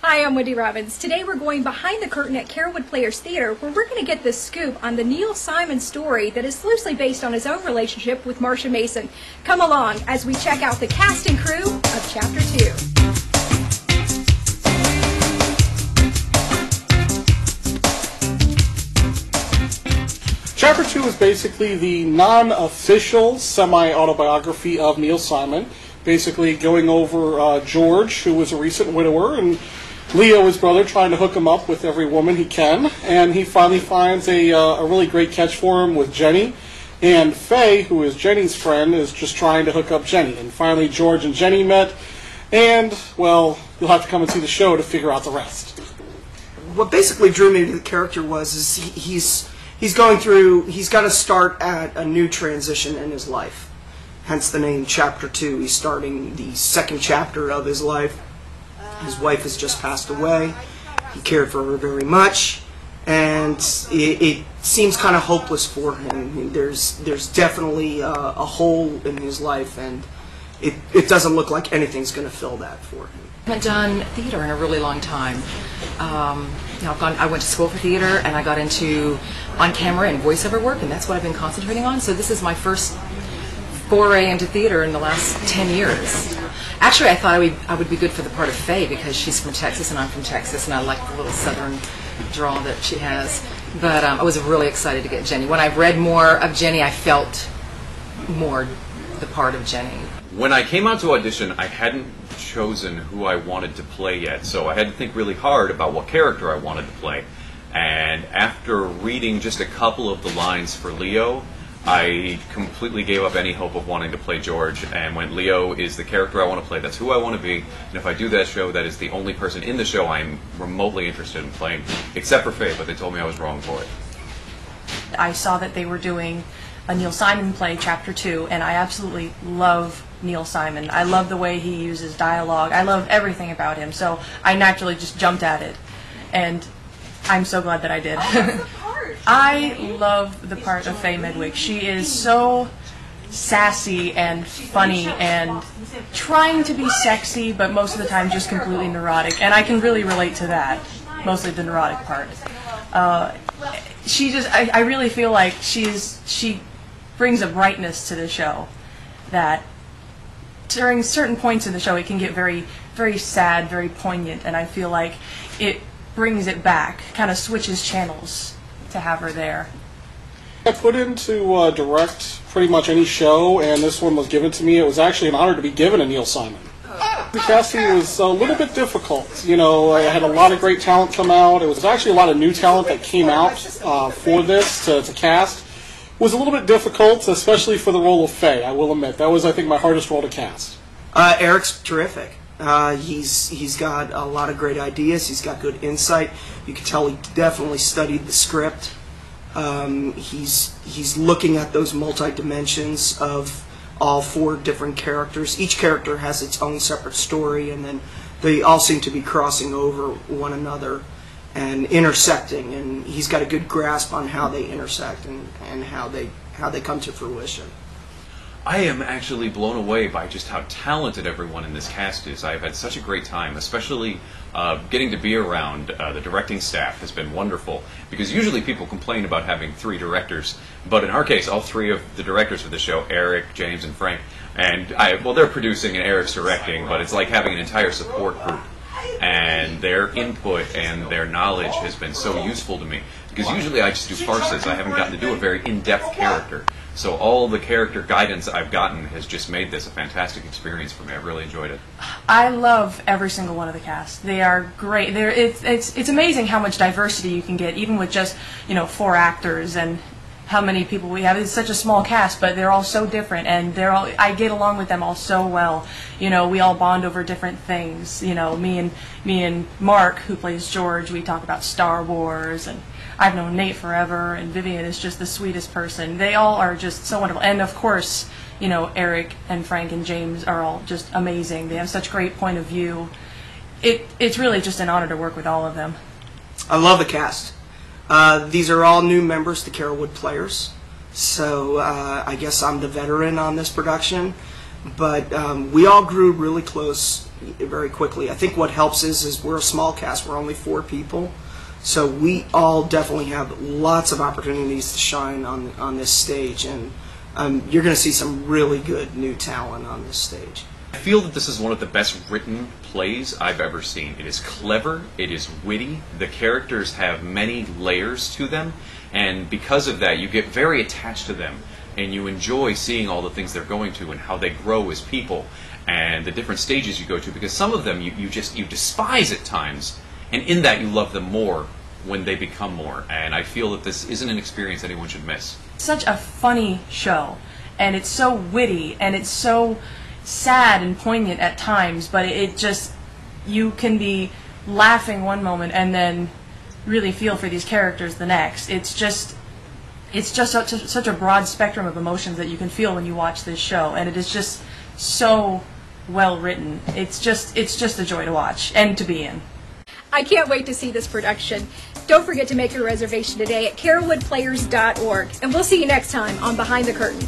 Hi, I'm Wendy Robbins. Today we're going behind the curtain at Carolwood Players Theater, where we're going to get the scoop on the Neil Simon story that is loosely based on his own relationship with Marsha Mason. Come along as we check out the cast and crew of Chapter 2. Chapter 2 is basically the non-official semi-autobiography of Neil Simon, basically going over George, who was a recent widower, and Leo, his brother, trying to hook him up with every woman he can, and he finally finds a really great catch for him with Jenny, and Faye, who is Jenny's friend, is just trying to hook up Jenny, and finally George and Jenny met, and, well, you'll have to come and see the show to figure out the rest. What basically drew me to the character was he's going through, he's got to start at a new transition in his life, hence the name Chapter 2. He's starting the second chapter of his life. His wife has just passed away. He cared for her very much, and it seems kind of hopeless for him. I mean, there's definitely a hole in his life, and it doesn't look like anything's going to fill that for him. I haven't done theater in a really long time. I went to school for theater, and I got into on-camera and voiceover work, and that's what I've been concentrating on. So this is my first foray into theater in the last 10 years. Actually, I thought I would be good for the part of Faye because she's from Texas and I'm from Texas, and I like the little southern drawl that she has. But I was really excited to get Jenny. When I read more of Jenny, I felt more the part of Jenny. When I came out to audition, I hadn't chosen who I wanted to play yet, so I had to think really hard about what character I wanted to play. And after reading just a couple of the lines for Leo, I completely gave up any hope of wanting to play George and went, Leo is the character I want to play, that's who I want to be, and if I do that show, that is the only person in the show I'm remotely interested in playing, except for Faye, but they told me I was wrong for it. I saw that they were doing a Neil Simon play, Chapter 2, and I absolutely love Neil Simon. I love the way he uses dialogue. I love everything about him, so I naturally just jumped at it, and I'm so glad that I did. I love the part of Faye Medwick. She is so sassy and funny and trying to be sexy, but most of the time just completely neurotic. And I can really relate to that, mostly the neurotic part. I really feel like she brings a brightness to the show that during certain points in the show it can get very, very sad, very poignant, and I feel like it brings it back, kind of switches channels to have her there. I put in to direct pretty much any show, and this one was given to me. It was actually an honor to be given a Neil Simon. The casting was a little bit difficult. You know, I had a lot of great talent come out. It was actually a lot of new talent that came out for this to cast. It was a little bit difficult, especially for the role of Faye, I will admit. That was, I think, my hardest role to cast. Eric's terrific. He's got a lot of great ideas. He's got good insight. You can tell he definitely studied the script. He's looking at those multi-dimensions of all four different characters. Each character has its own separate story, and then they all seem to be crossing over one another and intersecting. And he's got a good grasp on how they intersect and how they come to fruition. I am actually blown away by just how talented everyone in this cast is. I have had such a great time, especially getting to be around the directing staff has been wonderful, because usually people complain about having 3 directors, but in our case, all 3 of the directors for the show, Eric, James, and Frank, and they're producing and Eric's directing, but it's like having an entire support group, and their input and their knowledge has been so useful to me, because usually I just do farces. I haven't gotten to do a very in-depth character. So all the character guidance I've gotten has just made this a fantastic experience for me. I've really enjoyed it. I love every single one of the cast. They are great. It's amazing how much diversity you can get, even with just 4 actors and how many people we have. It's such a small cast, but they're all so different, and I get along with them all so well. We all bond over different things. Me and Mark, who plays George, we talk about Star Wars, and I've known Nate forever, and Vivian is just the sweetest person. They all are just so wonderful. And of course, Eric and Frank and James are all just amazing. They have such great point of view. It's really just an honor to work with all of them. I love the cast. These are all new members to Carolwood Players, so I guess I'm the veteran on this production. But we all grew really close very quickly. I think what helps is we're a small cast. We're only 4 people. So we all definitely have lots of opportunities to shine on this stage, and you're going to see some really good new talent on this stage. I feel that this is one of the best written plays I've ever seen. It is clever, it is witty, the characters have many layers to them, and because of that you get very attached to them, and you enjoy seeing all the things they're going to and how they grow as people, and the different stages you go to, because some of them you despise at times, and in that you love them more when they become more, and I feel that this isn't an experience anyone should miss. Such a funny show, and it's so witty, and it's so sad and poignant at times, but it just, you can be laughing one moment and then really feel for these characters the next. It's just such a broad spectrum of emotions that you can feel when you watch this show, and it is just so well written. It's just a joy to watch and to be in. I can't wait to see this production. Don't forget to make your reservation today at carolwoodplayers.org, and we'll see you next time on Behind the Curtain.